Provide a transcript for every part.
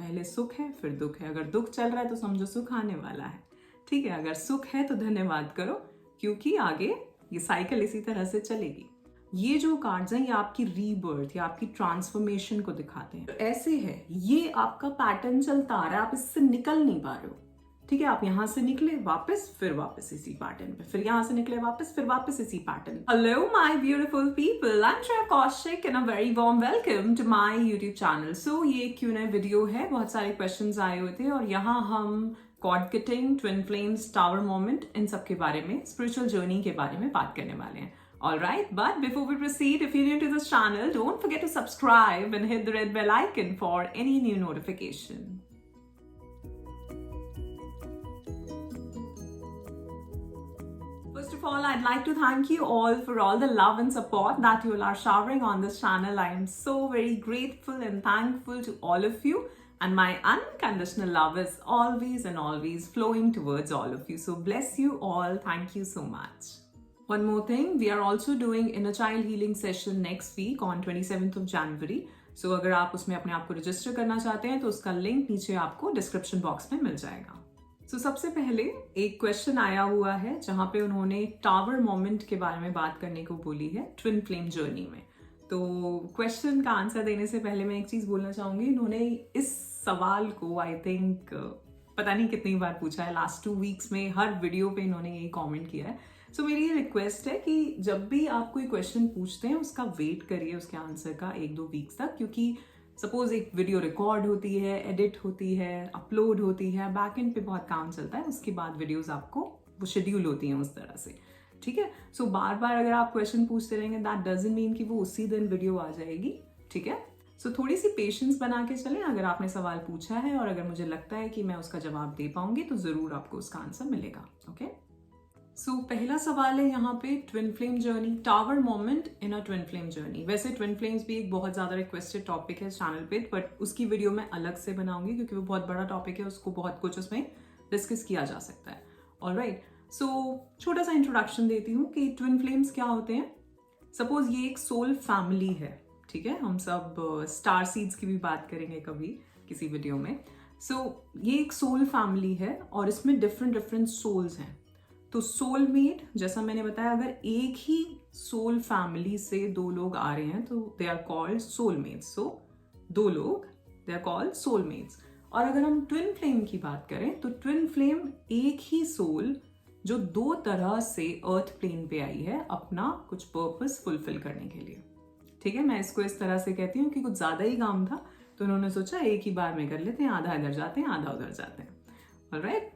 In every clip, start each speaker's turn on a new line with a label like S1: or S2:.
S1: पहले सुख है फिर दुख है। अगर दुख चल रहा है तो समझो सुख आने वाला है, ठीक है। अगर सुख है तो धन्यवाद करो, क्योंकि आगे ये साइकिल इसी तरह से चलेगी। ये जो कार्ड्स हैं ये आपकी रीबर्थ या आपकी ट्रांसफॉर्मेशन को दिखाते हैं। ऐसे है, ये आपका पैटर्न चलता आ रहा है, आप इससे निकल नहीं पा रहे हो, ठीक है। आप यहां से निकले वापस, फिर वापस इसी पैटर्न पे, फिर यहां से निकले वापस, फिर वापस इसी pattern. Hello my beautiful people, I am Shreya Kaushik and a very warm welcome to my YouTube channel. So ये Q&A वीडियो है, बहुत सारे क्वेश्चंस आए हुए थे और यहाँ हम cord cutting, twin flames, tower moment, इन सब के बारे में, स्पिरिचुअल जर्नी के बारे में बात करने वाले हैं। Alright, but before we proceed, if you're new to this channel, don't forget to subscribe and hit the red bell icon for any new notification. First of all, I'd like to thank you all for all the love and support that you all are showering on this channel. I am so very grateful and thankful to all of you, and my unconditional love is always and always flowing towards all of you. So bless you all. Thank you so much. One more thing, we are also doing inner child healing session next week on 27th of January. So अगर आप उसमें अपने आप को register करना चाहते हैं तो उसका लिंक नीचे आपको डिस्क्रिप्शन बॉक्स में मिल जाएगा। So सबसे पहले एक क्वेश्चन आया हुआ है जहाँ पे उन्होंने टावर मोमेंट के बारे में बात करने को बोली है ट्विन फ्लेम जर्नी में। तो क्वेश्चन का आंसर देने से पहले मैं एक चीज बोलना चाहूंगी, इन्होंने इस सवाल को आई थिंक पता नहीं कितनी बार पूछा है, लास्ट 2 वीक्स में हर वीडियो पे इन्होंने यही कॉमेंट किया है। सो मेरी ये रिक्वेस्ट है कि जब भी आप कोई क्वेश्चन पूछते हैं उसका वेट करिए उसके आंसर का 1-2 वीक्स तक, क्योंकि सपोज एक वीडियो रिकॉर्ड होती है, एडिट होती है, अपलोड होती है, बैक एंड पे बहुत काम चलता है, उसके बाद वीडियोस आपको वो शेड्यूल होती हैं उस तरह से, ठीक है। सो बार बार अगर आप क्वेश्चन पूछते रहेंगे दैट डजंट मीन कि वो उसी दिन वीडियो आ जाएगी, ठीक है। सो थोड़ी सी पेशेंस बना के चलें। अगर आपने सवाल पूछा है और अगर मुझे लगता है कि मैं उसका जवाब दे पाऊंगी तो जरूर आपको उसका आंसर मिलेगा, ओके। सो पहला सवाल है यहाँ पे twin flame journey, tower moment in a twin flame journey. वैसे ट्विन फ्लेम्स भी एक बहुत ज्यादा रिक्वेस्टेड टॉपिक है चैनल पे, बट उसकी वीडियो मैं अलग से बनाऊंगी क्योंकि वो बहुत बड़ा टॉपिक है, उसको बहुत कुछ उसमें डिस्कस किया जा सकता है। ऑलराइट, सो छोटा सा इंट्रोडक्शन देती हूँ कि ट्विन फ्लेम्स क्या होते हैं। सपोज ये एक सोल फैमिली है, ठीक है। हम सब स्टार सीड्स की भी बात करेंगे कभी किसी वीडियो में। सो ये एक सोल फैमिली है और इसमें डिफरेंट डिफरेंट सोल्स हैं। तो सोलमेट, जैसा मैंने बताया, अगर एक ही सोल फैमिली से 2 लोग आ रहे हैं तो दे आर कॉल्ड सोलमेट्स। सो 2 लोग, दे आर कॉल्ड सोलमेट्स। और अगर हम ट्विन फ्लेम की बात करें तो ट्विन फ्लेम एक ही सोल जो 2 तरह से अर्थ प्लेन पे आई है अपना कुछ पर्पस फुलफिल करने के लिए, ठीक है। मैं इसको इस तरह से कहती हूँ कि कुछ ज्यादा ही काम था तो उन्होंने सोचा एक ही बार में कर लेते हैं, आधा इधर जाते हैं आधा उधर जाते हैं। ऑलराइट,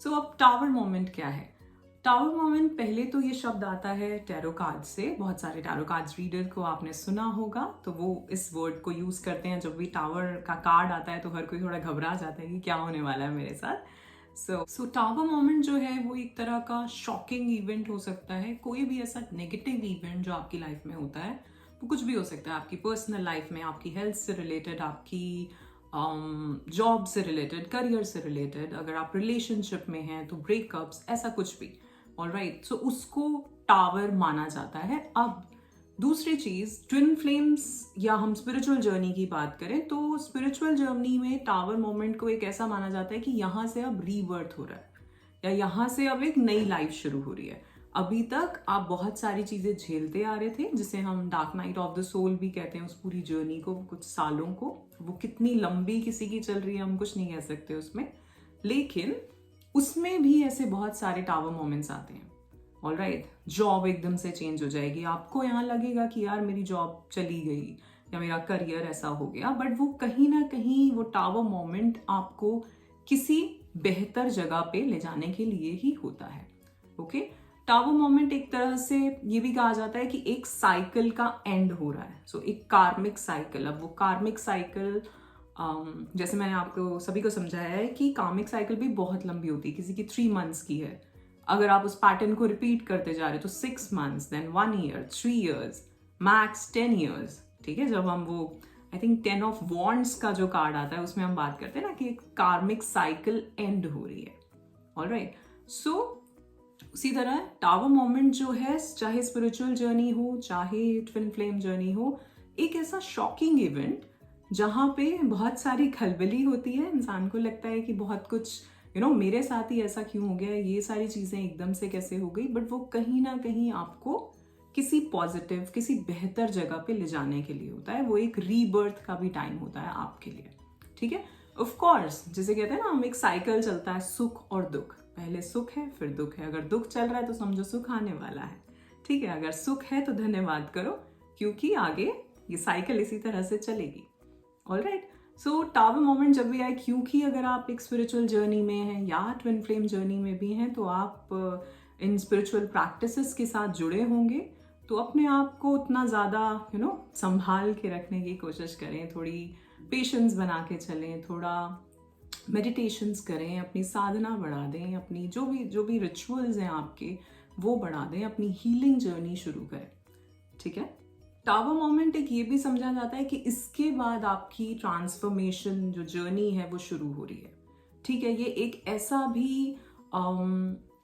S1: सो अब टावर मोमेंट क्या है। टावर मोमेंट, पहले तो ये शब्द आता है टैरो कार्ड से। बहुत सारे टैरो कार्ड्स रीडर को आपने सुना होगा, तो वो इस वर्ड को यूज करते हैं। जब भी टावर का कार्ड आता है तो हर कोई थोड़ा घबरा जाता है कि क्या होने वाला है मेरे साथ। सो टावर मोमेंट जो है वो एक तरह का शॉकिंग इवेंट हो सकता है। कोई भी ऐसा नेगेटिव इवेंट जो आपकी लाइफ में होता है, वो कुछ भी हो सकता है, आपकी पर्सनल लाइफ में, आपकी हेल्थ से रिलेटेड, आपकी जॉब से रिलेटेड, करियर से रिलेटेड, अगर आप रिलेशनशिप में हैं तो ब्रेकअप्स, ऐसा कुछ भी। ऑलराइट, सो उसको टावर माना जाता है। अब दूसरी चीज, ट्विन फ्लेम्स या हम स्पिरिचुअल जर्नी की बात करें तो स्पिरिचुअल जर्नी में टावर मोमेंट को एक ऐसा माना जाता है कि यहाँ से अब रीबर्थ हो रहा है या यहाँ से अब एक नई लाइफ शुरू हो रही है। अभी तक आप बहुत सारी चीजें झेलते आ रहे थे, जिसे हम dark night of the soul भी कहते हैं, उस पूरी जर्नी को, कुछ सालों को। वो कितनी लंबी किसी की चल रही है हम कुछ नहीं कह सकते उसमें, लेकिन उसमें भी ऐसे बहुत सारे टावर मोमेंट्स आते हैं। ऑलराइट, जॉब एकदम से चेंज हो जाएगी, आपको यहाँ लगेगा कि यार मेरी जॉब चली गई या मेरा करियर ऐसा हो गया, बट वो कहीं ना कहीं वो टावर मोमेंट आपको किसी बेहतर जगह पे ले जाने के लिए ही होता है, ओके। टावर मोमेंट एक तरह से ये भी कहा जाता है कि एक साइकिल का एंड हो रहा है। सो एक कार्मिक साइकिल। अब वो कार्मिक साइकिल, जैसे मैंने आपको सभी को समझाया है कि कार्मिक साइकिल भी बहुत लंबी होती है, किसी की 3 मंथ्स की है। अगर आप उस पैटर्न को रिपीट करते जा रहे हो तो 6 months, then 1 year, 3 years, max 10 years, ठीक है। जब हम वो आई थिंक 10 ऑफ वॉन्ड्स का जो कार्ड आता है उसमें हम बात करते हैं ना कि एक कार्मिक साइकिल एंड हो रही है। ऑलराइट, सो उसी तरह टावर मोमेंट जो है, चाहे स्पिरिचुअल जर्नी हो चाहे ट्विन फ्लेम जर्नी हो, एक ऐसा शॉकिंग इवेंट जहाँ पे बहुत सारी खलबली होती है, इंसान को लगता है कि बहुत कुछ मेरे साथ ही ऐसा क्यों हो गया, ये सारी चीज़ें एकदम से कैसे हो गई, बट वो कहीं ना कहीं आपको किसी पॉजिटिव, किसी बेहतर जगह पे ले जाने के लिए होता है। वो एक रीबर्थ का भी टाइम होता है आपके लिए, ठीक है। ऑफ कोर्स, जैसे कहते हैं ना, हम एक साइकिल चलता है सुख और दुख, पहले सुख है फिर दुख है। अगर दुख चल रहा है तो समझो सुख आने वाला है, ठीक है। अगर सुख है तो धन्यवाद करो, क्योंकि आगे ये साइकिल इसी तरह से चलेगी। ऑलराइट, सो टावर मोमेंट जब भी आए, क्योंकि अगर आप एक स्पिरिचुअल जर्नी में हैं या ट्विन फ्लेम जर्नी में भी हैं, तो आप इन स्पिरिचुअल प्रैक्टिसेस के साथ जुड़े होंगे, तो अपने आप को उतना ज़्यादा संभाल के रखने की कोशिश करें, थोड़ी पेशेंस बना के चलें, थोड़ा मेडिटेशंस करें, अपनी साधना बढ़ा दें, अपनी जो भी रिचुअल्स हैं आपके वो बढ़ा दें, अपनी हीलिंग जर्नी शुरू करें, ठीक है। टावर मोमेंट एक ये भी समझा जाता है कि इसके बाद आपकी ट्रांसफॉर्मेशन जो जर्नी है वो शुरू हो रही है, ठीक है। ये एक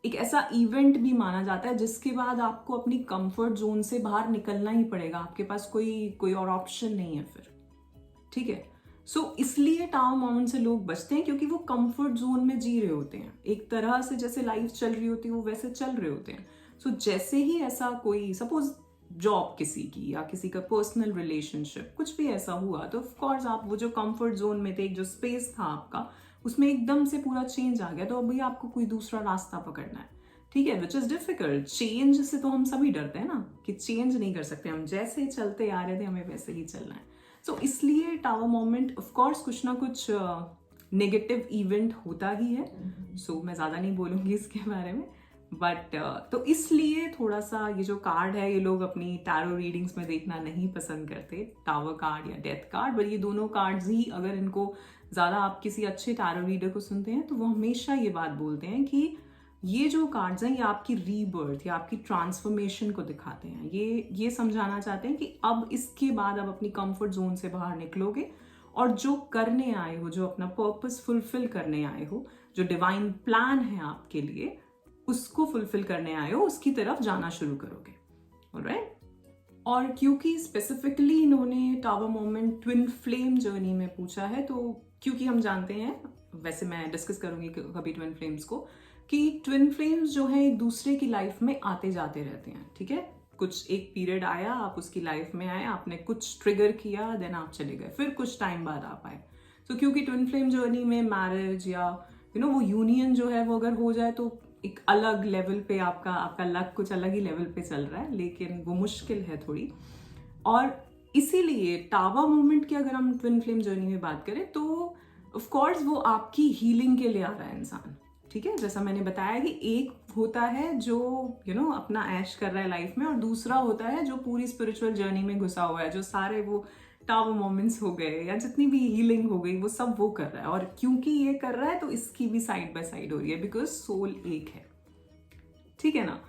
S1: ऐसा इवेंट भी माना जाता है जिसके बाद आपको अपनी कंफर्ट जोन से बाहर निकलना ही पड़ेगा, आपके पास कोई और ऑप्शन नहीं है फिर, ठीक है। सो इसलिए टावर मोमेंट से लोग बचते हैं, क्योंकि वो कंफर्ट जोन में जी रहे होते हैं, एक तरह से जैसे लाइफ चल रही होती है वो वैसे चल रहे होते हैं। सो जैसे ही ऐसा कोई, सपोज जॉब किसी की या किसी का पर्सनल रिलेशनशिप कुछ भी ऐसा हुआ, तो ऑफ कोर्स आप वो जो कंफर्ट जोन में थे, एक जो स्पेस था आपका, उसमें एकदम से पूरा चेंज आ गया, तो अभी आपको कोई दूसरा रास्ता पकड़ना है, ठीक है, विच इज डिफिकल्ट। चेंज से तो हम सभी डरते हैं ना, कि चेंज नहीं कर सकते हम, जैसे चलते आ रहे थे हमें वैसे ही चलना है। सो इसलिए टावर मोमेंट ऑफ कोर्स कुछ ना कुछ नेगेटिव इवेंट होता ही है, सो मैं ज़्यादा नहीं बोलूँगी इसके बारे में, बट तो इसलिए थोड़ा सा ये जो कार्ड है, ये लोग अपनी टैरो रीडिंग्स में देखना नहीं पसंद करते, टावर कार्ड या डेथ कार्ड, बट ये दोनों कार्ड्स ही, अगर इनको ज़्यादा आप किसी अच्छे टैरो रीडर को सुनते हैं तो वो हमेशा ये बात बोलते हैं कि ये जो कार्ड्स हैं ये आपकी रीबर्थ या आपकी ट्रांसफॉर्मेशन को दिखाते हैं, ये समझाना चाहते हैं कि अब इसके बाद अब अपनी कंफर्ट जोन से बाहर निकलोगे, और जो करने आए हो, जो अपना पर्पस फुलफिल करने आए हो, जो डिवाइन प्लान है आपके लिए, उसको फुलफिल करने आए हो, उसकी तरफ जाना शुरू करोगे, ऑलराइट। और क्योंकि स्पेसिफिकली इन्होंने tower moment twin flame journey में पूछा है, तो क्योंकि हम जानते हैं, वैसे मैं डिस्कस करूंगी कभी ट्विन फ्लेम्स को, कि ट्विन फ्लेम्स जो है एक दूसरे की लाइफ में आते जाते रहते हैं, ठीक है। कुछ एक पीरियड आया, आप उसकी लाइफ में आए, आपने कुछ ट्रिगर किया, देन आप चले गए, फिर कुछ टाइम बाद आप आए। तो क्योंकि ट्विन फ्लेम जर्नी में मैरिज या वो यूनियन जो है वो अगर हो जाए तो एक अलग लेवल पे आपका लक कुछ अलग ही लेवल पे चल रहा है, लेकिन वो मुश्किल है थोड़ी। और इसीलिए टावर मोमेंट की अगर हम ट्विन फ्लेम जर्नी में बात करें तो ऑफ कोर्स वो आपकी हीलिंग के लिए आ रहा है इंसान, ठीक है। जैसा मैंने बताया कि एक होता है जो अपना ऐश कर रहा है लाइफ में, और दूसरा होता है जो पूरी स्पिरिचुअल जर्नी में घुसा हुआ है, जो सारे वो टावर मोमेंट्स हो गए या जितनी भी हीलिंग हो गई वो सब वो कर रहा है। और क्योंकि ये कर रहा है तो इसकी भी साइड बाय साइड हो रही है, बिकॉज सोल एक है, ठीक है ना।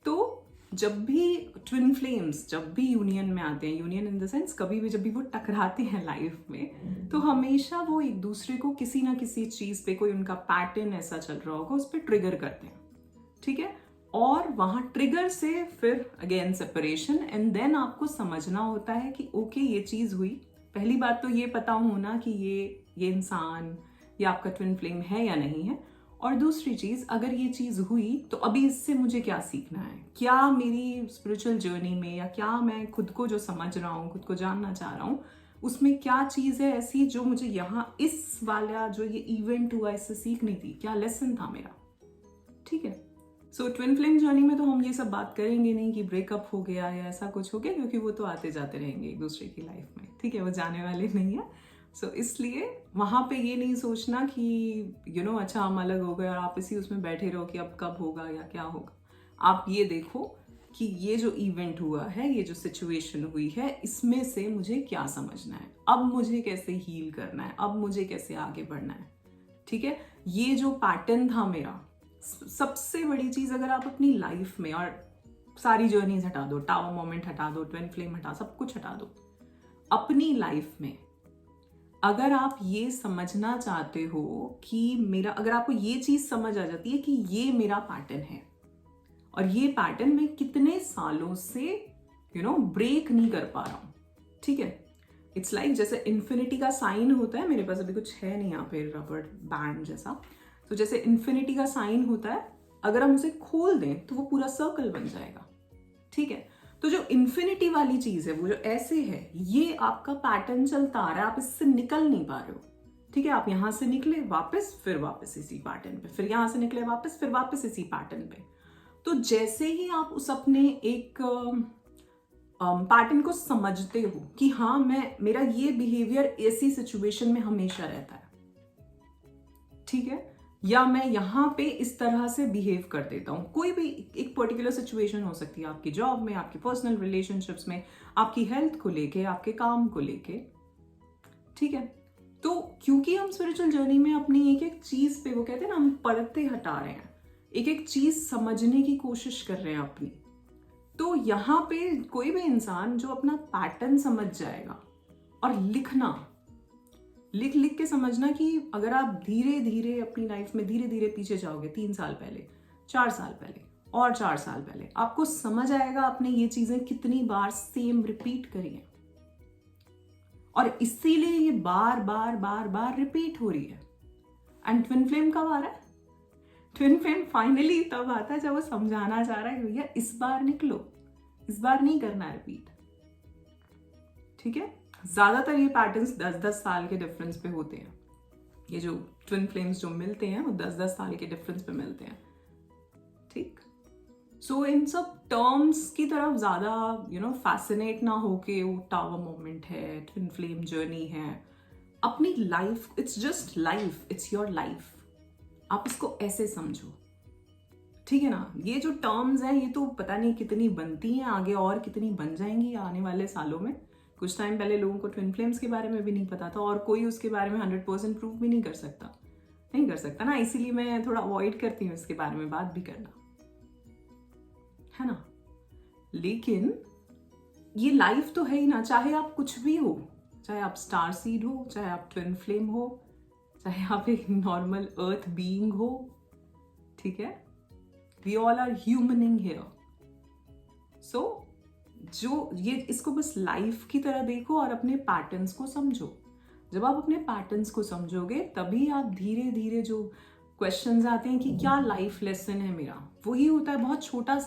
S1: तो जब भी ट्विन फ्लेम्स जब भी यूनियन में आते हैं, यूनियन इन द सेंस कभी भी जब भी वो टकराते हैं लाइफ में, तो हमेशा वो एक दूसरे को किसी ना किसी चीज पे, कोई उनका पैटर्न ऐसा चल रहा होगा, उस पर ट्रिगर करते हैं, ठीक है। और वहां ट्रिगर से फिर अगेन सेपरेशन, एंड देन आपको समझना होता है कि ओके ये चीज हुई। पहली बात तो ये पता होना कि ये इंसान या आपका ट्विन फ्लेम है या नहीं है, और दूसरी चीज, अगर ये चीज हुई तो अभी इससे मुझे क्या सीखना है, क्या मेरी स्पिरिचुअल जर्नी में, या क्या मैं खुद को जो समझ रहा हूँ, खुद को जानना चाह रहा हूँ, उसमें क्या चीज है ऐसी जो मुझे यहाँ इस वाला जो ये इवेंट हुआ इससे सीखनी थी, क्या लेसन था मेरा, ठीक है। सो ट्विन फ्लेम जर्नी में तो हम ये सब बात करेंगे नहीं कि ब्रेकअप हो गया या ऐसा कुछ हो गया, क्योंकि वो तो आते जाते रहेंगे एक दूसरे की लाइफ में, ठीक है, वो जाने वाले नहीं है। सो इसलिए वहां पे ये नहीं सोचना कि अच्छा हम अलग हो गए और आप इसी उसमें बैठे रहो कि अब कब होगा या क्या होगा। आप ये देखो कि ये जो इवेंट हुआ है, ये जो सिचुएशन हुई है, इसमें से मुझे क्या समझना है, अब मुझे कैसे हील करना है, अब मुझे कैसे आगे बढ़ना है, ठीक है। ये जो पैटर्न था मेरा, सबसे बड़ी चीज, अगर आप अपनी लाइफ में, और सारी जर्नीज हटा दो, टावर मोमेंट हटा दो, ट्विन फ्लेम हटा, सब कुछ हटा दो, अपनी लाइफ में अगर आप ये समझना चाहते हो कि अगर आपको ये चीज समझ आ जाती है कि ये मेरा पैटर्न है, और ये पैटर्न मैं कितने सालों से ब्रेक नहीं कर पा रहा हूं, ठीक है, इट्स लाइक जैसे इन्फिनिटी का साइन होता है, मेरे पास अभी कुछ है नहीं यहाँ पे रबर बैंड जैसा, तो जैसे इन्फिनिटी का साइन होता है, अगर हम उसे खोल दें तो वो पूरा सर्कल बन जाएगा, ठीक है। तो जो इन्फिनिटी वाली चीज है वो जो ऐसे है, ये आपका पैटर्न चलता आ रहा है, आप इससे निकल नहीं पा रहे हो, ठीक है। आप यहां से निकले वापस, फिर वापस इसी पैटर्न पे, फिर यहां से निकले वापस, फिर वापस इसी पैटर्न पे। तो जैसे ही आप उस अपने एक पैटर्न को समझते हो कि हाँ मेरा ये बिहेवियर ऐसी सिचुएशन में हमेशा रहता है, ठीक है, या मैं यहाँ पे इस तरह से बिहेव कर देता हूँ, कोई भी एक पर्टिकुलर सिचुएशन हो सकती है, आपकी जॉब में, आपके पर्सनल रिलेशनशिप्स में, आपकी हेल्थ को लेके, आपके काम को लेके, ठीक है। तो क्योंकि हम स्पिरिचुअल जर्नी में अपनी एक एक चीज पे, वो कहते हैं ना, हम पर्दे हटा रहे हैं, एक एक चीज समझने की कोशिश कर रहे हैं अपनी, तो यहाँ पे कोई भी इंसान जो अपना पैटर्न समझ जाएगा, और लिख लिख के समझना कि अगर आप धीरे धीरे अपनी लाइफ में धीरे धीरे पीछे जाओगे, 3 साल पहले, 4 साल पहले और 4 साल पहले, आपको समझ आएगा आपने ये चीजें कितनी बार सेम रिपीट करी हैं, और इसीलिए ये बार बार बार बार रिपीट हो रही है। एंड ट्विन फ्लेम कब आ रहा है? ट्विन फ्लेम फाइनली तब आता है जब वो समझाना चाह रहा है कि भैया इस बार निकलो, इस बार नहीं करना रिपीट, ठीक है। ज्यादातर ये पैटर्न्स 10-10 साल के डिफरेंस पे होते हैं, ये जो ट्विन फ्लेम्स जो मिलते हैं वो 10-10 साल के डिफरेंस पे मिलते हैं, ठीक। सो इन सब टर्म्स की तरफ ज्यादा फैसिनेट ना होके, वो टावर मोमेंट है, ट्विन फ्लेम जर्नी है, अपनी life, it's just life, it's your life, आप इसको ऐसे समझो, ठीक है ना। ये जो टर्म्स हैं ये तो पता नहीं कितनी बनती हैं, आगे और कितनी बन जाएंगी आने वाले सालों में। कुछ टाइम पहले लोगों को ट्विन फ्लेम्स के बारे में भी नहीं पता था, और कोई उसके बारे में 100% प्रूव भी नहीं कर सकता ना, इसीलिए मैं थोड़ा अवॉइड करती हूँ इसके बारे में बात भी करना, है ना। लेकिन ये लाइफ तो है ही ना, चाहे आप कुछ भी हो, चाहे आप स्टार सीड हो, चाहे आप ट्विन फ्लेम हो, चाहे आप एक नॉर्मल अर्थ बीइंग हो, ठीक है, वी ऑल आर ह्यूमनिंग हियर। सो जो ये इसको बस लाइफ की तरह देखो और अपने पैटर्न्स को समझो। जब आप अपने पैटर्न्स को समझोगे तभी आप धीरे धीरे, जो क्वेश्चंस आते हैं कि क्या लाइफ लेसन है मेरा, वही होता है बहुत छोटा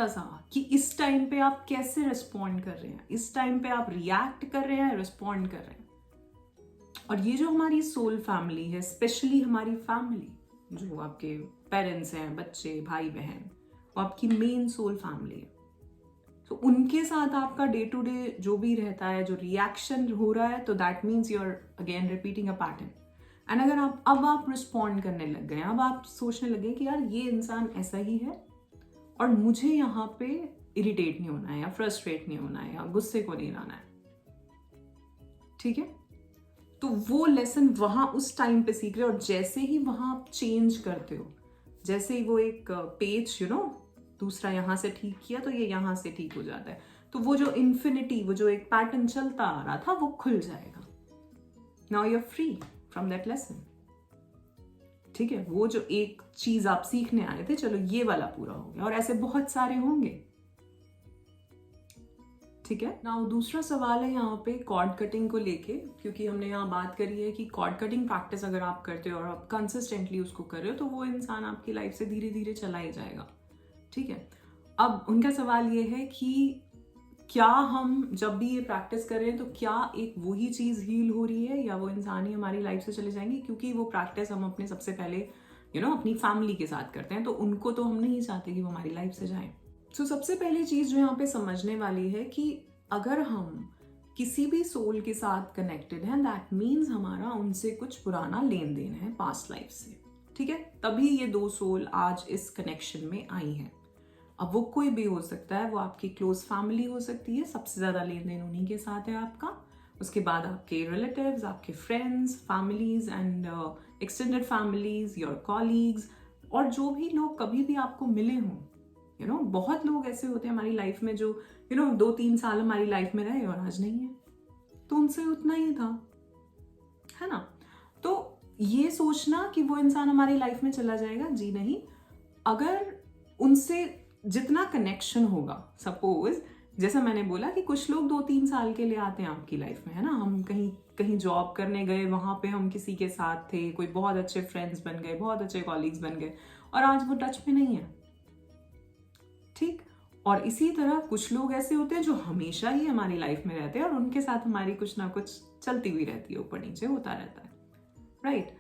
S1: सा, कि इस टाइम पे आप कैसे रिस्पॉन्ड कर रहे हैं, इस टाइम पे आप रिएक्ट कर रहे हैं, रिस्पॉन्ड कर रहे हैं। और ये जो हमारी सोल फैमिली है, स्पेशली हमारी फैमिली, जो आपके पेरेंट्स हैं, बच्चे, भाई बहन, वो आपकी मेन सोल फैमिली है। तो उनके साथ आपका डे टू डे जो भी रहता है, जो रिएक्शन हो रहा है, तो that means you are again repeating a pattern. And अगर आप रिस्पॉन्ड करने लग गए, अब आप सोचने लगे कि यार ये इंसान ऐसा ही है और मुझे यहाँ पे इरिटेट नहीं होना है, या फ्रस्ट्रेट नहीं होना है, या गुस्से को नहीं लाना है, ठीक है। तो वो लेसन वहां उस टाइम पे सीख रहे हो, और जैसे ही वहां आप चेंज करते हो, जैसे ही वो एक पेज दूसरा यहां से ठीक किया तो ये यहां से ठीक हो जाता है, तो वो जो इन्फिनिटी, वो जो एक पैटर्न चलता आ रहा था, वो खुल जाएगा। Now you are free from that lesson, ठीक है। वो जो एक चीज आप सीखने आए थे, चलो ये वाला पूरा हो गया, और ऐसे बहुत सारे होंगे, ठीक है। नाउ दूसरा सवाल है यहाँ पे कॉर्ड कटिंग को लेके, क्योंकि हमने यहाँ बात करी है कि कॉर्ड कटिंग प्रैक्टिस अगर आप करते हो और आप कंसिस्टेंटली उसको कर रहे हो, तो वो इंसान आपकी लाइफ से धीरे धीरे चला ही जाएगा, ठीक है। अब उनका सवाल ये है कि क्या हम जब भी ये प्रैक्टिस कर रहे हैं, तो क्या एक वही चीज हील हो रही है, या वो इंसान ही हमारी लाइफ से चले जाएंगे, क्योंकि वो प्रैक्टिस हम अपने सबसे पहले अपनी फैमिली के साथ करते हैं, तो उनको तो हम नहीं चाहते कि वो हमारी लाइफ से जाएं। तो सबसे पहली चीज जो यहाँ पे समझने वाली है कि अगर हम किसी भी सोल के साथ कनेक्टेड हैं, दैट मीन्स हमारा उनसे कुछ पुराना लेन देन है पास्ट लाइफ से, ठीक है। तभी ये दो सोल आज इस कनेक्शन में आई हैं। अब वो कोई भी हो सकता है, वो आपकी क्लोज फैमिली हो सकती है, सबसे ज्यादा लेन देन उन्हीं के साथ है आपका, उसके बाद आपके रिलेटिव्स, आपके friends, families and extended families, your colleagues, और जो भी लोग कभी भी आपको मिले हों। बहुत लोग ऐसे होते हैं हमारी लाइफ में जो 2-3 साल हमारी लाइफ में रहे और आज नहीं है, तो उनसे उतना ही था, है ना। तो ये सोचना कि वो इंसान हमारी लाइफ में चला जाएगा, जी नहीं। अगर उनसे जितना कनेक्शन होगा, सपोज जैसा मैंने बोला कि कुछ लोग 2-3 साल के लिए आते हैं आपकी लाइफ में, है ना। हम कहीं कहीं जॉब करने गए, वहां पे हम किसी के साथ थे, कोई बहुत अच्छे फ्रेंड्स बन गए, बहुत अच्छे कॉलीग्स बन गए, और आज वो टच में नहीं है। ठीक। और इसी तरह कुछ लोग ऐसे होते हैं जो हमेशा ही हमारी लाइफ में रहते हैं और उनके साथ हमारी कुछ ना कुछ चलती हुई रहती है, ऊपर नीचे होता रहता है, राइट।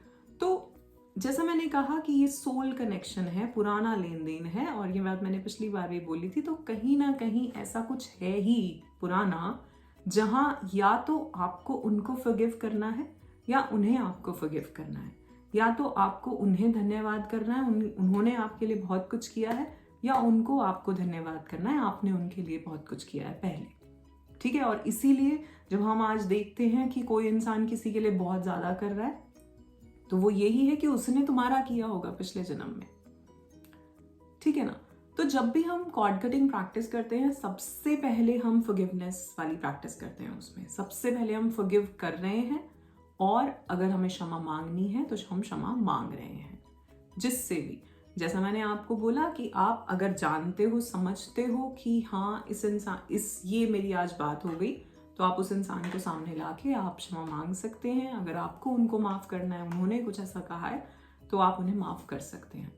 S1: तो जैसा मैंने कहा कि ये सोल कनेक्शन है, पुराना लेन देन है, और ये बात मैंने पिछली बार भी बोली थी, तो कहीं ना कहीं ऐसा कुछ है ही पुराना, जहां या तो आपको उनको फॉरगिव करना है या उन्हें आपको फॉरगिव करना है, या तो आपको उन्हें धन्यवाद करना है, उन्होंने आपके लिए बहुत कुछ किया है, या उनको आपको धन्यवाद करना है, आपने उनके लिए बहुत कुछ किया है पहले। ठीक है। और इसीलिए जब हम आज देखते हैं कि कोई इंसान किसी के लिए बहुत ज्यादा कर रहा है, तो वो यही है कि उसने तुम्हारा किया होगा पिछले जन्म में। ठीक है ना। तो जब भी हम कॉर्ड कटिंग प्रैक्टिस करते हैं, सबसे पहले हम फॉरगिवनेस वाली प्रैक्टिस करते हैं। उसमें सबसे पहले हम फॉरगिव कर रहे हैं, और अगर हमें क्षमा मांगनी है तो हम क्षमा मांग रहे हैं, जिससे भी, जैसा मैंने आपको बोला कि आप अगर जानते हो, समझते हो कि हाँ ये मेरी आज बात हो गई, तो आप उस इंसान को सामने लाके आप क्षमा मांग सकते हैं। अगर आपको उनको माफ करना है, उन्होंने कुछ ऐसा कहा है, तो आप उन्हें माफ कर सकते हैं।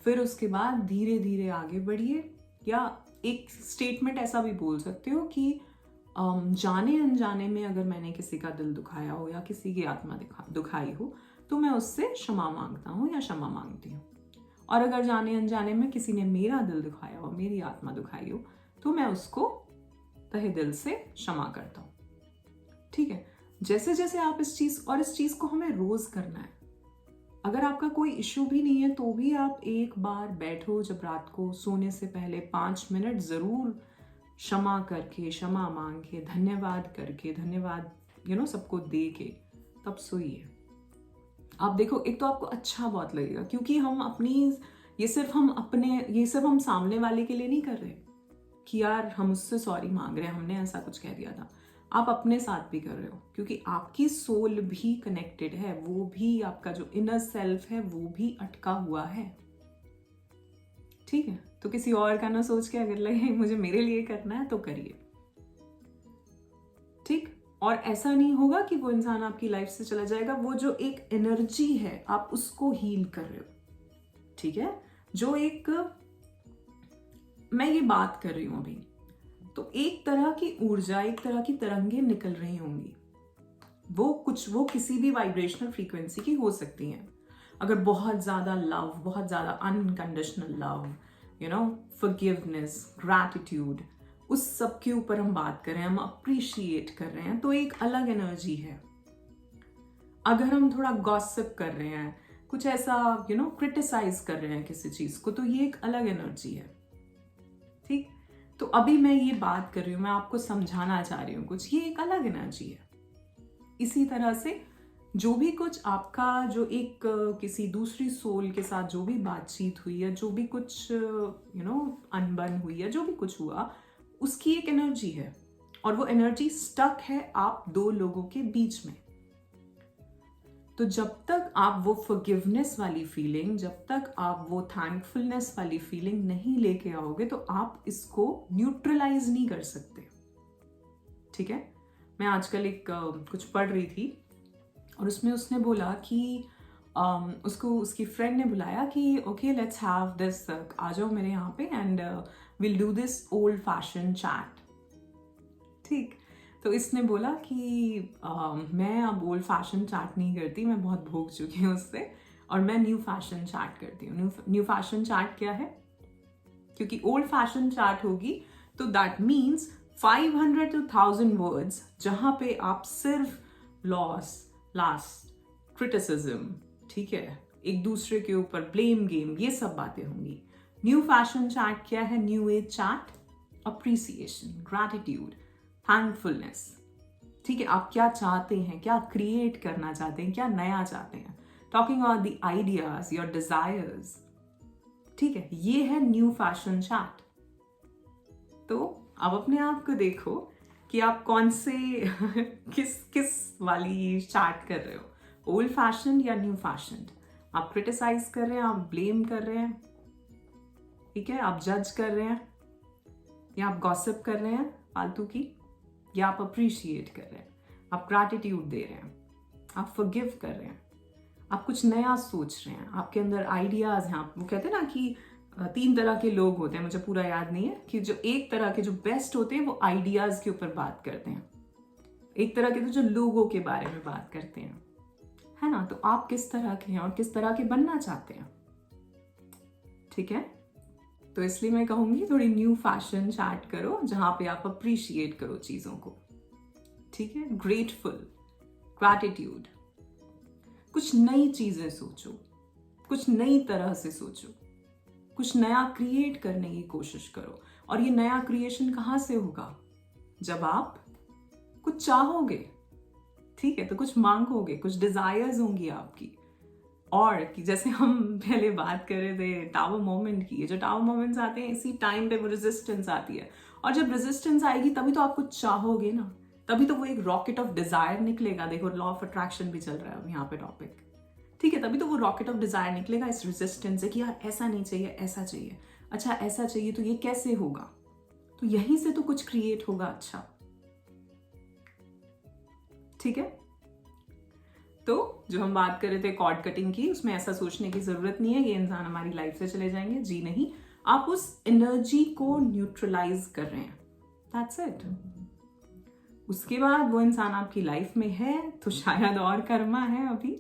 S1: फिर उसके बाद धीरे धीरे आगे बढ़िए, या एक स्टेटमेंट ऐसा भी बोल सकते हो कि जाने अनजाने में अगर मैंने किसी का दिल दुखाया हो या किसी की आत्मा दुखाई हो, तो मैं उससे क्षमा मांगता हूँ या क्षमा मांगती हूँ। और अगर जाने अनजाने में किसी ने मेरा दिल दुखाया हो, मेरी आत्मा दुखाई हो, तो मैं उसको तहे दिल से क्षमा करता हूँ। ठीक है। जैसे जैसे आप इस चीज को हमें रोज करना है। अगर आपका कोई इश्यू भी नहीं है, तो भी आप एक बार बैठो, जब रात को सोने से पहले 5 मिनट जरूर क्षमा करके, क्षमा मांग के, धन्यवाद करके, धन्यवाद सबको दे के तब सोइए। आप देखो, एक तो आपको अच्छा बहुत लगेगा, क्योंकि ये सिर्फ हम सामने वाले के लिए नहीं कर रहे कि यार हम उससे सॉरी मांग रहे हैं, हमने ऐसा कुछ कह दिया था। आप अपने साथ भी कर रहे हो, क्योंकि आपकी सोल भी कनेक्टेड है, वो भी आपका जो इनर सेल्फ है वो भी अटका हुआ है। ठीक है। तो किसी और का ना सोच के, अगर लगे मुझे मेरे लिए करना है तो करिए। ठीक। और ऐसा नहीं होगा कि वो इंसान आपकी लाइफ से चला जाएगा, वो जो एक एनर्जी है आप उसको हील कर रहे हो। ठीक है। जो एक मैं ये बात कर रही हूं अभी, तो एक तरह की ऊर्जा, एक तरह की तरंगे निकल रही होंगी, वो किसी भी वाइब्रेशनल फ्रीक्वेंसी की हो सकती हैं। अगर बहुत ज्यादा लव, बहुत ज्यादा अनकंडीशनल लव, फॉरगिवनेस, ग्रैटिट्यूड, उस सब के ऊपर हम बात कर रहे हैं, हम अप्रिशिएट कर रहे हैं, तो एक अलग एनर्जी है। अगर हम थोड़ा गॉसिप कर रहे हैं, कुछ ऐसा क्रिटिसाइज कर रहे हैं किसी चीज को, तो ये एक अलग एनर्जी है। ठीक। तो अभी मैं ये बात कर रही हूं, मैं आपको समझाना चाह रही हूँ कुछ, ये एक अलग एनर्जी है। इसी तरह से जो भी कुछ आपका, जो एक किसी दूसरी सोल के साथ जो भी बातचीत हुई, या जो भी कुछ अनबन हुई, या जो भी कुछ हुआ, उसकी एक एनर्जी है, और वो एनर्जी स्टक है आप दो लोगों के बीच में। तो जब तक आप वो फॉरगिवनेस वाली फीलिंग, जब तक आप वो थैंकफुलनेस वाली फीलिंग नहीं लेके आओगे, तो आप इसको न्यूट्रलाइज नहीं कर सकते। ठीक है। मैं आजकल एक कुछ पढ़ रही थी, और उसमें उसने बोला कि उसको उसकी फ्रेंड ने बुलाया कि ओके लेट्स हैव दिस, आ जाओ मेरे यहाँ पे, and will do this old fashion chat. ठीक। तो इसने बोला कि मैं अब ओल्ड फैशन चैट नहीं करती, मैं बहुत भोग चुकी हूँ उससे, और मैं न्यू फैशन चैट करती हूँ। न्यू फैशन चैट क्या है? क्योंकि ओल्ड फैशन चैट होगी तो दैट मीन्स 500 to 1000 वर्ड्स, जहां पे आप सिर्फ लॉस, लास्ट, क्रिटिसिज्म, ठीक है, एक दूसरे के ऊपर ब्लेम गेम, ये सब बातें होंगी। न्यू फैशन चैट क्या है? New age chat, appreciation, gratitude, thankfulness. ठीक है। आप क्या चाहते हैं, क्या क्रिएट करना चाहते हैं, क्या नया चाहते हैं, talking about the ideas, your desires. ठीक है। ये है न्यू फैशन चैट। तो अब अपने आप को देखो कि आप कौन से किस वाली चैट कर रहे हो, ओल्ड फैशन या न्यू फैशन। आप क्रिटिसाइज कर रहे हैं, आप ब्लेम कर रहे हैं, ठीक है, आप जज कर रहे हैं, या आप गॉसिप कर रहे हैं, फालतू की, या आप अप्रिशिएट कर रहे हैं, आप ग्रैटिट्यूड दे रहे हैं, आप फॉरगिव कर रहे हैं, आप कुछ नया सोच रहे हैं, आपके अंदर आइडियाज हैं। आप वो कहते हैं ना कि 3 तरह के लोग होते हैं, मुझे पूरा याद नहीं है, कि जो एक तरह के जो बेस्ट होते हैं वो आइडियाज के ऊपर बात करते हैं, एक तरह के तो जो लोगों के बारे में बात करते हैं, है ना। तो आप किस तरह के हैं और किस तरह के बनना चाहते हैं, ठीक है। तो इसलिए मैं कहूंगी थोड़ी न्यू फैशन चैट करो, जहां पे आप अप्रिशिएट करो चीजों को, ठीक है। ग्रेटफुल, ग्रैटिट्यूड, कुछ नई चीजें सोचो, कुछ नई तरह से सोचो, कुछ नया क्रिएट करने की कोशिश करो। और ये नया क्रिएशन कहां से होगा? जब आप कुछ चाहोगे, ठीक है, तो कुछ मांगोगे, कुछ डिजायर्स होंगी आपकी। और कि जैसे हम पहले बात कर रहे थे टावर मोमेंट की, जो टावर मोमेंट्स आते हैं इसी टाइम पे वो रेजिस्टेंस आती है। और जब रेजिस्टेंस आएगी तभी तो आप कुछ चाहोगे ना, तभी तो वो एक रॉकेट ऑफ डिजायर निकलेगा। देखो लॉ ऑफ अट्रैक्शन भी चल रहा है अब यहाँ पे टॉपिक, ठीक है। तभी तो वो रॉकेट ऑफ डिजायर निकलेगा इस रेजिस्टेंस से कि यार ऐसा नहीं चाहिए, ऐसा चाहिए, अच्छा ऐसा चाहिए, तो ये कैसे होगा? तो यहीं से तो कुछ क्रिएट होगा अच्छा, ठीक है। तो जो हम बात कर रहे थे कॉर्ड कटिंग की, उसमें ऐसा सोचने की जरूरत नहीं है ये इंसान हमारी लाइफ से चले जाएंगे, जी नहीं। आप उस एनर्जी को न्यूट्रलाइज कर रहे हैं, दैट्स इट। उसके बाद वो इंसान आपकी लाइफ में है तो शायद और कर्मा है अभी,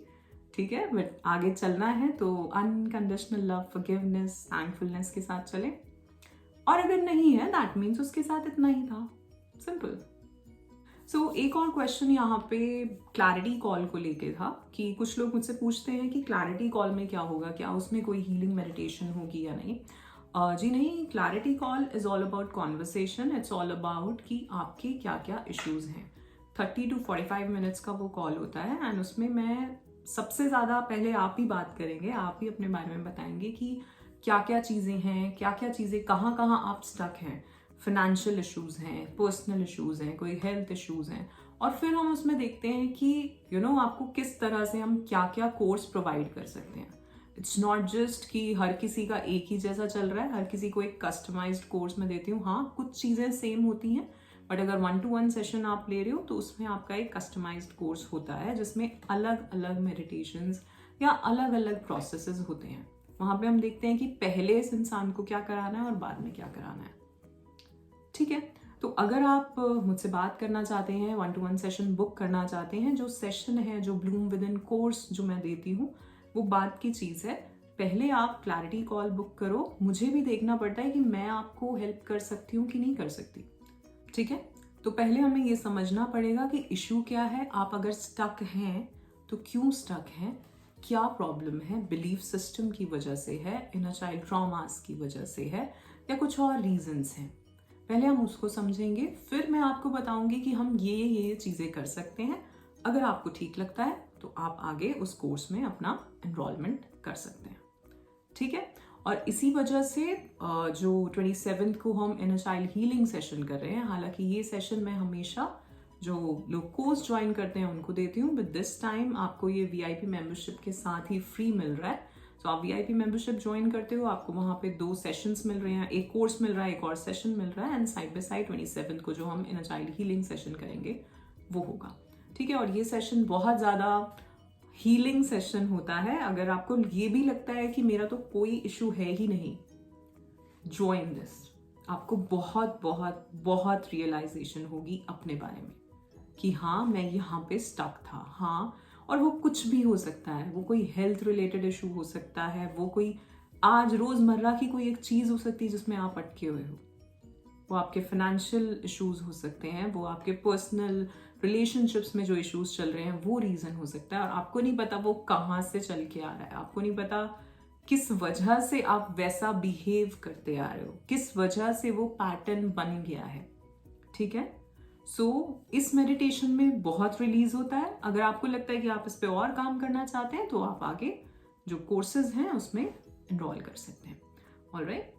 S1: ठीक है, बट आगे चलना है तो अनकंडीशनल लव, फॉरगिवनेस, थैंकफुलनेस के साथ चले। और अगर नहीं है दैट मीन्स उसके साथ इतना ही था, सिंपल। सो एक और क्वेश्चन यहाँ पे क्लैरिटी कॉल को लेके था कि कुछ लोग मुझसे पूछते हैं कि क्लैरिटी कॉल में क्या होगा, क्या उसमें कोई हीलिंग मेडिटेशन होगी या नहीं। जी नहीं, clarity call is all about conversation, it's all about कि आपके क्या क्या इश्यूज हैं। 30 to 45 मिनट्स का वो कॉल होता है एंड उसमें मैं सबसे ज़्यादा पहले आप ही बात करेंगे, आप ही अपने बारे में बताएंगे कि क्या क्या चीज़ें हैं, क्या क्या चीज़ें, कहाँ कहाँ आप स्टक हैं। फिनेंशियल इश्यूज हैं, पर्सनल इश्यूज हैं, कोई हेल्थ इश्यूज हैं। और फिर हम उसमें देखते हैं कि आपको किस तरह से हम क्या क्या कोर्स प्रोवाइड कर सकते हैं। इट्स नॉट जस्ट कि हर किसी का एक ही जैसा चल रहा है, हर किसी को एक कस्टमाइज्ड कोर्स में देती हूँ। हाँ, कुछ चीज़ें सेम होती हैं, बट अगर 1-to-1 सेशन आप ले रहे हो तो उसमें आपका एक कस्टमाइज्ड कोर्स होता है जिसमें अलग अलग मेडिटेशंस या अलग अलग प्रोसेसेस होते हैं। वहाँ पे हम देखते हैं कि पहले इस इंसान को क्या कराना है और बाद में क्या कराना है, ठीक है। तो अगर आप मुझसे बात करना चाहते हैं, 1-to-1 सेशन बुक करना चाहते हैं, जो सेशन है, जो ब्लूम विद इन कोर्स जो मैं देती हूँ, वो बात की चीज़ है। पहले आप क्लैरिटी कॉल बुक करो, मुझे भी देखना पड़ता है कि मैं आपको हेल्प कर सकती हूँ कि नहीं कर सकती, ठीक है। तो पहले हमें ये समझना पड़ेगा कि इशू क्या है, आप अगर स्टक हैं तो क्यों स्टक हैं, क्या प्रॉब्लम है, बिलीफ सिस्टम की वजह से है, इनर चाइल्ड ट्रॉमास की वजह से है, या कुछ और रीजंस हैं। पहले हम उसको समझेंगे, फिर मैं आपको बताऊंगी कि हम ये चीज़ें कर सकते हैं। अगर आपको ठीक लगता है तो आप आगे उस कोर्स में अपना एनरोलमेंट कर सकते हैं, ठीक है। और इसी वजह से जो 27 को हम इनर चाइल्ड हीलिंग सेशन कर रहे हैं, हालांकि ये सेशन मैं हमेशा जो लोग कोर्स ज्वाइन करते हैं उनको देती हूँ, बट दिस टाइम आपको ये VIP मेंबरशिप के साथ ही फ्री मिल रहा है। तो आप VIP मेंबरशिप ज्वाइन करते हो, आपको वहाँ पे 2 सेशंस मिल रहे हैं, एक कोर्स मिल रहा है, एक और सेशन मिल रहा है, एंड साइड बाय साइड 27 को जो हम इनर चाइल्ड हीलिंग सेशन करेंगे वो होगा, ठीक है। और ये सेशन बहुत ज़्यादा हीलिंग सेशन होता है। अगर आपको ये भी लगता है कि मेरा तो कोई इशू है ही नहीं, ज्वाइन दिस। आपको बहुत बहुत बहुत रियलाइजेशन होगी अपने बारे में कि हाँ मैं यहाँ पे स्टक था, हाँ। और वो कुछ भी हो सकता है, वो कोई हेल्थ रिलेटेड इशू हो सकता है, वो कोई आज रोजमर्रा की कोई एक चीज हो सकती है जिसमें आप अटके हुए हो, वो आपके फाइनेंशियल इश्यूज हो सकते हैं, वो आपके पर्सनल रिलेशनशिप्स में जो इश्यूज चल रहे हैं वो रीजन हो सकता है। और आपको नहीं पता वो कहाँ से चल के आ रहा है, आपको नहीं पता किस वजह से आप वैसा बिहेव करते आ रहे हो, किस वजह से वो पैटर्न बन गया है, ठीक है। सो इस मेडिटेशन में बहुत रिलीज होता है। अगर आपको लगता है कि आप इस पे और काम करना चाहते हैं तो आप आगे जो कोर्सेज हैं उसमें एनरोल कर सकते हैं, ऑलराइट।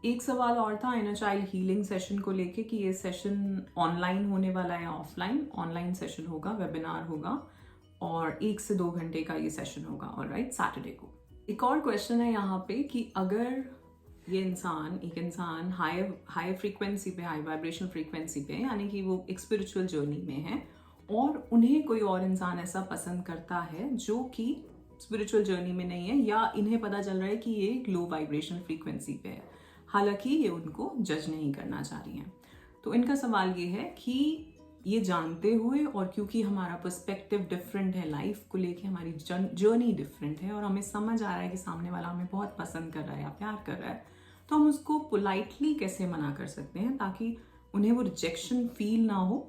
S1: एक सवाल और था इनर चाइल्ड हीलिंग सेशन को लेके कि ये सेशन ऑनलाइन होने वाला है या ऑफलाइन। ऑनलाइन सेशन होगा, वेबिनार होगा, और 1 से 2 घंटे का ये सेशन होगा, ऑलराइट, सैटरडे को। एक और क्वेश्चन है यहाँ पे कि अगर ये इंसान एक इंसान हाई फ्रीक्वेंसी पे, हाई वाइब्रेशनल फ्रीक्वेंसी पे, यानी कि वो एक स्पिरिचुअल जर्नी में है और उन्हें कोई और इंसान ऐसा पसंद करता है जो कि स्पिरिचुअल जर्नी में नहीं है, या इन्हें पता चल रहा है कि ये एक लो वाइब्रेशनल फ्रीक्वेंसी पे है, हालांकि ये उनको जज नहीं करना चाह रही हैं। तो इनका सवाल ये है कि ये जानते हुए और क्योंकि हमारा पर्सपेक्टिव डिफरेंट है, लाइफ को लेके हमारी जर्नी डिफरेंट है और हमें समझ आ रहा है कि सामने वाला हमें बहुत पसंद कर रहा है या प्यार कर रहा है, तो हम उसको पोलाइटली कैसे मना कर सकते हैं ताकि उन्हें वो रिजेक्शन फील ना हो,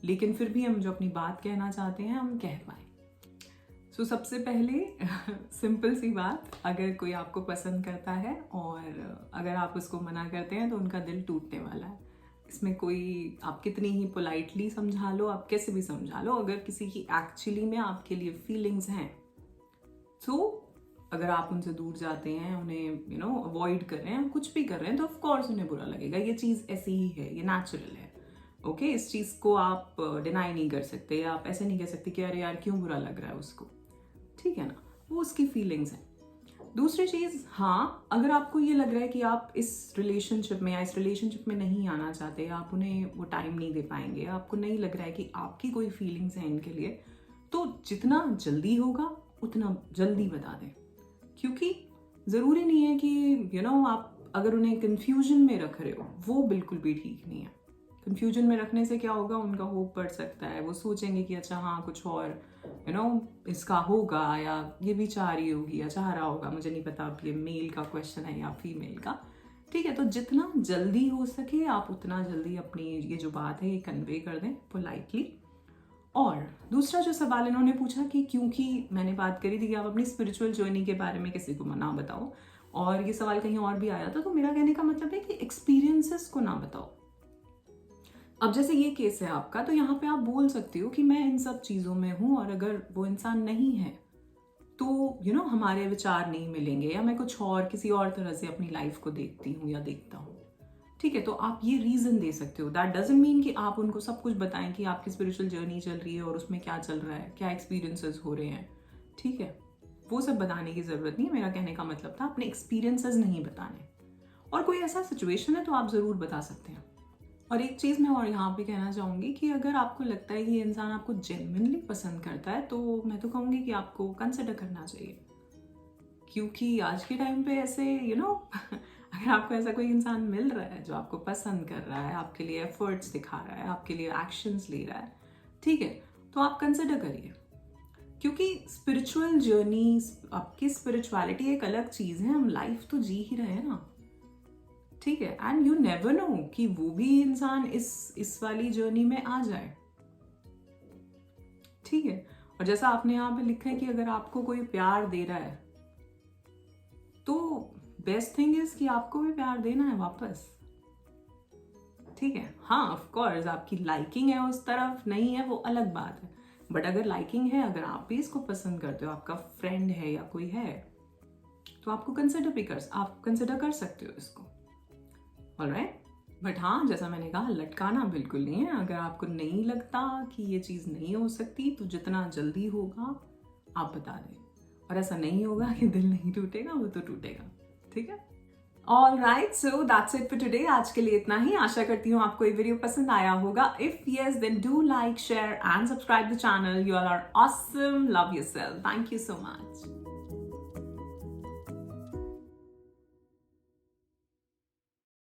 S1: लेकिन फिर भी हम जो अपनी बात कहना चाहते हैं हम कह पाए। सो सबसे पहले सिंपल सी बात, अगर कोई आपको पसंद करता है और अगर आप उसको मना करते हैं तो उनका दिल टूटने वाला है। इसमें कोई, आप कितनी ही पोलाइटली समझा लो, आप कैसे भी समझा लो, अगर किसी की एक्चुअली में आपके लिए फीलिंग्स हैं तो अगर आप उनसे दूर जाते हैं, उन्हें अवॉइड कर रहे हैं, कुछ भी कर रहे हैं, तो ऑफ कोर्स उन्हें बुरा लगेगा। ये चीज़ ऐसी ही है, ये नेचुरल है। ओके, इस चीज़ को आप डिनाई नहीं कर सकते, या आप ऐसे नहीं कह सकते कि अरे यार क्यों बुरा लग रहा है उसको, ठीक है ना, वो उसकी फीलिंग्स हैं। दूसरी चीज़, हाँ, अगर आपको ये लग रहा है कि आप इस रिलेशनशिप में या इस रिलेशनशिप में नहीं आना चाहते, आप उन्हें वो टाइम नहीं दे पाएंगे, आपको नहीं लग रहा है कि आपकी कोई फीलिंग्स हैं इनके लिए, तो जितना जल्दी होगा उतना जल्दी बता दें। क्योंकि ज़रूरी नहीं है कि आप अगर उन्हें कन्फ्यूजन में रख रहे हो, वो बिल्कुल भी ठीक नहीं है। कन्फ्यूजन में रखने से क्या होगा, उनका होप बढ़ सकता है, वो सोचेंगे कि अच्छा हाँ कुछ और इसका होगा, या ये भी चाह रही होगी या चाह रहा होगा, मुझे नहीं पता अब ये मेल का क्वेश्चन है या फीमेल का, ठीक है। तो जितना जल्दी हो सके आप उतना जल्दी अपनी ये जो बात है ये कन्वे कर दें पोलाइटली। और दूसरा जो सवाल इन्होंने पूछा कि क्योंकि मैंने बात करी थी कि आप अपनी स्पिरिचुअल जर्नी के बारे में किसी को ना बताओ, और ये सवाल कहीं और भी आया था, तो मेरा कहने का मतलब है कि एक्सपीरियंसेस को ना बताओ। अब जैसे ये केस है आपका, तो यहाँ पे आप बोल सकते हो कि मैं इन सब चीज़ों में हूँ और अगर वो इंसान नहीं है तो हमारे विचार नहीं मिलेंगे, या मैं कुछ और किसी और तरह से अपनी लाइफ को देखती हूँ या देखता हूँ, ठीक है। तो आप ये रीज़न दे सकते हो। दैट डजंट मीन कि आप उनको सब कुछ बताएं कि आपकी स्पिरिचुअल जर्नी चल रही है और उसमें क्या चल रहा है, क्या एक्सपीरियंसेस हो रहे हैं, ठीक है। वो सब बताने की ज़रूरत नहीं है। मेरा कहने का मतलब था अपने एक्सपीरियंसेस नहीं बताने। और कोई ऐसा सिचुएशन है तो आप ज़रूर बता सकते हैं। और एक चीज़ मैं और यहाँ पे कहना चाहूँगी कि अगर आपको लगता है कि ये इंसान आपको जेन्युइनली पसंद करता है, तो मैं तो कहूँगी कि आपको कंसिडर करना चाहिए। क्योंकि आज के टाइम पे ऐसे अगर आपको ऐसा कोई इंसान मिल रहा है जो आपको पसंद कर रहा है, आपके लिए एफर्ट्स दिखा रहा है, आपके लिए एक्शंस ले रहा है, ठीक है, तो आप कंसिडर करिए। क्योंकि स्पिरिचुअल जर्नी, आपकी स्पिरिचुअलिटी एक अलग चीज़ है, हम लाइफ तो जी ही रहे हैं ना, ठीक है। एंड यू नेवर नो कि वो भी इंसान इस वाली जर्नी में आ जाए, ठीक है। और जैसा आपने यहाँ पे लिखा है कि अगर आपको कोई प्यार दे रहा है तो बेस्ट थिंग इज कि आपको भी प्यार देना है वापस, ठीक है। हाँ, ऑफ कोर्स आपकी लाइकिंग है उस तरफ, नहीं है वो अलग बात है, बट अगर लाइकिंग है, अगर आप भी इसको पसंद करते हो, आपका फ्रेंड है या कोई है, तो आपको कंसिडर कर सकते हो इसको, ऑलराइट। बट हाँ, जैसा मैंने कहा, लटकाना बिल्कुल नहीं है। अगर आपको नहीं लगता कि ये चीज़ नहीं हो सकती, तो जितना जल्दी होगा आप बता दें। और ऐसा नहीं होगा कि दिल नहीं टूटेगा, वो तो टूटेगा, ठीक है। All right, so that's it for today. आज के लिए इतना ही। आशा करती हूँ आपको ये वीडियो पसंद आया होगा। If yes, then do like, share and subscribe the channel. You all are awesome. Love yourself. Thank you so much.